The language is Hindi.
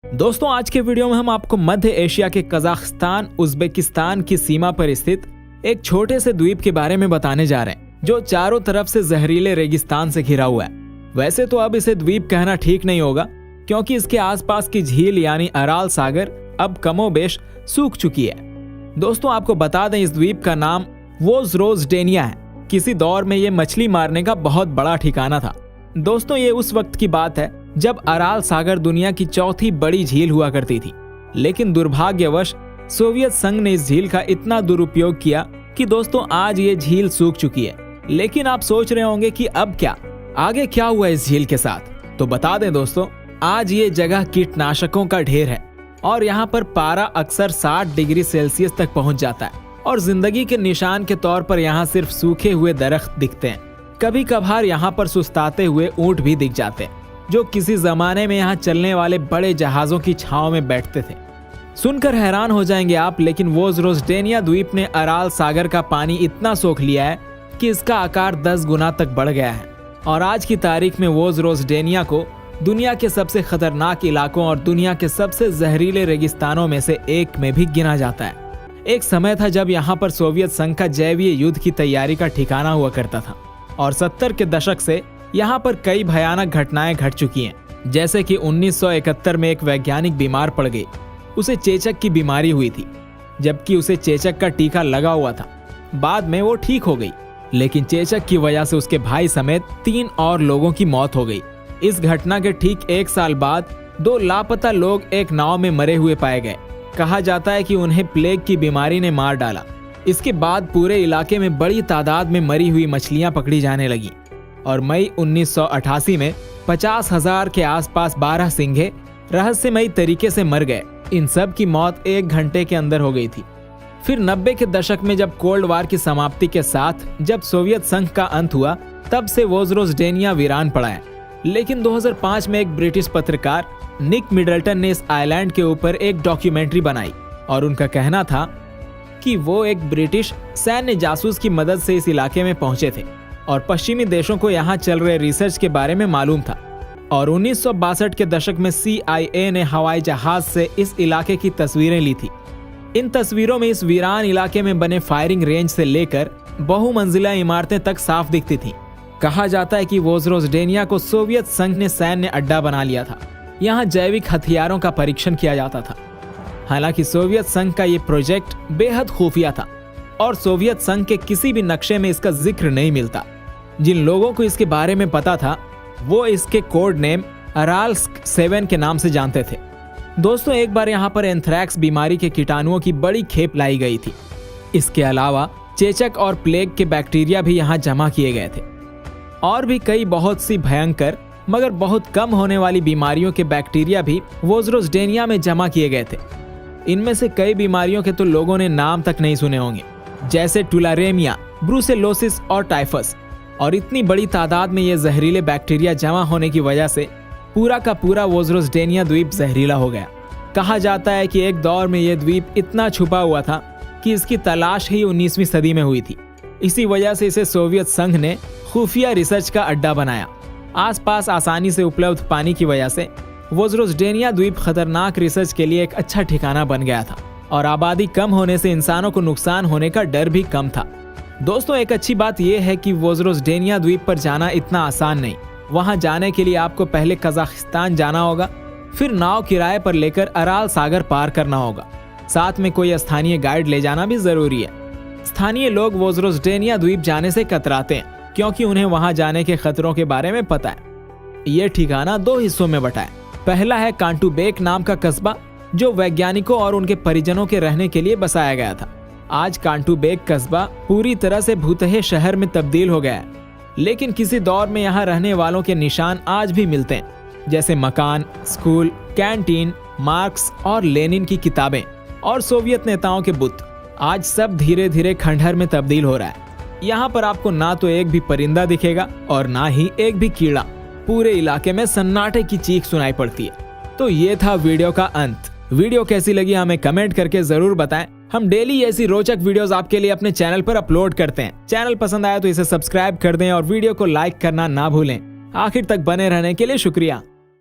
दोस्तों आज के वीडियो में हम आपको मध्य एशिया के कजाकिस्तान उज्बेकिस्तान की सीमा पर स्थित एक छोटे से द्वीप के बारे में बताने जा रहे हैं जो चारों तरफ से जहरीले रेगिस्तान से घिरा हुआ है। वैसे तो अब इसे द्वीप कहना ठीक नहीं होगा क्योंकि इसके आसपास की झील यानी अराल सागर अब कमोबेश सूख चुकी है। दोस्तों आपको बता दें इस द्वीप का नाम वोजरोजडेनिया है। किसी दौर में ये मछली मारने का बहुत बड़ा ठिकाना था। दोस्तों ये उस वक्त की बात है जब अराल सागर दुनिया की चौथी बड़ी झील हुआ करती थी, लेकिन दुर्भाग्यवश सोवियत संघ ने इस झील का इतना दुरुपयोग किया कि दोस्तों आज ये झील सूख चुकी है। लेकिन आप सोच रहे होंगे कि अब क्या, आगे क्या हुआ इस झील के साथ। तो बता दें दोस्तों, आज ये जगह कीटनाशकों का ढेर है और यहाँ पर पारा अक्सर 60 डिग्री सेल्सियस तक पहुंच जाता है और जिंदगी के निशान के तौर पर यहाँ सिर्फ सूखे हुए दरख्त दिखते हैं। कभी कभार यहाँ पर सुस्ताते हुए ऊंट भी दिख जाते हैं जो किसी जमाने में यहाँ चलने वाले बड़े जहाजों की छांव में बैठते थे। सुनकर हैरान हो जाएंगे आप, लेकिन वोजरोजडेनिया द्वीप ने अराल सागर का पानी इतना सोख लिया है कि इसका आकार 10 गुना तक बढ़ गया है और आज की तारीख में वोजरोजडेनिया को दुनिया के सबसे खतरनाक इलाकों और दुनिया के सबसे जहरीले रेगिस्तानों में से एक में भी गिना जाता है। एक समय था जब यहाँ पर सोवियत संघ का जैवीय युद्ध की तैयारी का ठिकाना हुआ करता था और 70 के दशक से यहाँ पर कई भयानक घटनाएं घट चुकी हैं। जैसे कि 1971 में एक वैज्ञानिक बीमार पड़ गई। उसे चेचक की बीमारी हुई थी, जबकि उसे चेचक का टीका लगा हुआ था। बाद में वो ठीक हो गई, लेकिन चेचक की वजह से उसके भाई समेत 3 और लोगों की मौत हो गई। इस घटना के ठीक 1 साल बाद 2 लापता लोग एक नाव में मरे हुए पाए गए। कहा जाता है कि उन्हें प्लेग की बीमारी ने मार डाला। इसके बाद पूरे इलाके में बड़ी तादाद में मरी हुई मछलियां पकड़ी जाने लगी और मई 1988 में 50,000 के आसपास 12 सिंघे रहस्यमयी तरीके से मर गए। इन सब की मौत 1 घंटे के अंदर हो गई थी। फिर 90 के दशक में जब कोल्ड वार की समाप्ति के साथ जब सोवियत संघ का अंत हुआ, तब से वोजरोजडेनिया वीरान पड़ा है। लेकिन 2005 में एक ब्रिटिश पत्रकार निक मिडल्टन ने इस आइलैंड के ऊपर एक डॉक्यूमेंट्री बनाई और उनका कहना था कि वो एक ब्रिटिश सैन्य जासूस की मदद से इस इलाके में पहुंचे थे और पश्चिमी देशों को यहाँ चल रहे रिसर्च के बारे में मालूम था। और 1962 के दशक में CIA ने हवाई जहाज से इस इलाके की तस्वीरें ली थी। इन तस्वीरों में इस वीरान इलाके में बने फायरिंग रेंज से लेकर बहुमंजिला इमारतें तक साफ दिखती थीं। कहा जाता है कि वोजरोजडेनिया को सोवियत संघ ने सैन्य अड्डा बना लिया था। यहाँ जैविक हथियारों का परीक्षण किया जाता था। हालांकि सोवियत संघ का ये प्रोजेक्ट बेहद खुफिया था और सोवियत संघ के किसी भी नक्शे में इसका जिक्र नहीं मिलता। जिन लोगों को इसके बारे में पता था वो इसके कोड नेम अराल्स्क 7 के नाम से जानते थे। दोस्तों एक बार यहाँ पर एंथ्रैक्स बीमारी के कीटाणुओं की बड़ी खेप लाई गई थी। इसके अलावा चेचक और प्लेग के बैक्टीरिया भी यहाँ जमा किए गए थे और भी कई बहुत सी भयंकर मगर बहुत कम होने वाली बीमारियों के बैक्टीरिया भी वोजरोजडेनिया में जमा किए गए थे। इनमें से कई बीमारियों के तो लोगों ने नाम तक नहीं सुने होंगे, जैसे टुलारेमिया, ब्रूसेलोसिस और टाइफस। और इतनी बड़ी तादाद में ये जहरीले बैक्टीरिया जमा होने की वजह से पूरा का पूरा वोजरोजडेनिया द्वीप जहरीला हो गया। कहा जाता है कि एक दौर में ये द्वीप इतना छुपा हुआ था कि इसकी तलाश ही 19वीं सदी में हुई थी। इसी वजह से इसे सोवियत संघ ने खुफिया रिसर्च का अड्डा बनाया। आसपास आसानी से उपलब्ध पानी की वजह से वोजरोजडेनिया द्वीप खतरनाक रिसर्च के लिए एक अच्छा ठिकाना बन गया था और आबादी कम होने से इंसानों को नुकसान होने का डर भी कम था। दोस्तों एक अच्छी बात यह है कि वोजरोजडेनिया द्वीप पर जाना इतना आसान नहीं। वहां जाने के लिए आपको पहले कजाकिस्तान जाना होगा, फिर नाव किराए पर लेकर अराल सागर पार करना होगा। साथ में कोई स्थानीय गाइड ले जाना भी जरूरी है। स्थानीय लोग वोजरोजडेनिया द्वीप जाने से कतराते हैं क्योंकि उन्हें वहां जाने के खतरों के बारे में पता है। ये ठिकाना 2 हिस्सों में बटा है। पहला है कांटूबेक नाम का कस्बा जो वैज्ञानिकों और उनके परिजनों के रहने के लिए बसाया गया था। आज कांटूबेक कस्बा पूरी तरह से भूतहे शहर में तब्दील हो गया है, लेकिन किसी दौर में यहाँ रहने वालों के निशान आज भी मिलते हैं, जैसे मकान, स्कूल, कैंटीन, मार्क्स और लेनिन की किताबें और सोवियत नेताओं के बुत। आज सब धीरे धीरे खंडहर में तब्दील हो रहा है। यहाँ पर आपको ना तो एक भी परिंदा दिखेगा और ना ही एक भी कीड़ा। पूरे इलाके में सन्नाटे की चीख सुनाई पड़ती है। तो ये था वीडियो का अंत। वीडियो कैसी लगी हमें कमेंट करके जरूर बताएं। हम डेली ऐसी रोचक वीडियोस आपके लिए अपने चैनल पर अपलोड करते हैं। चैनल पसंद आया तो इसे सब्सक्राइब कर दें और वीडियो को लाइक करना ना भूलें। आखिर तक बने रहने के लिए शुक्रिया।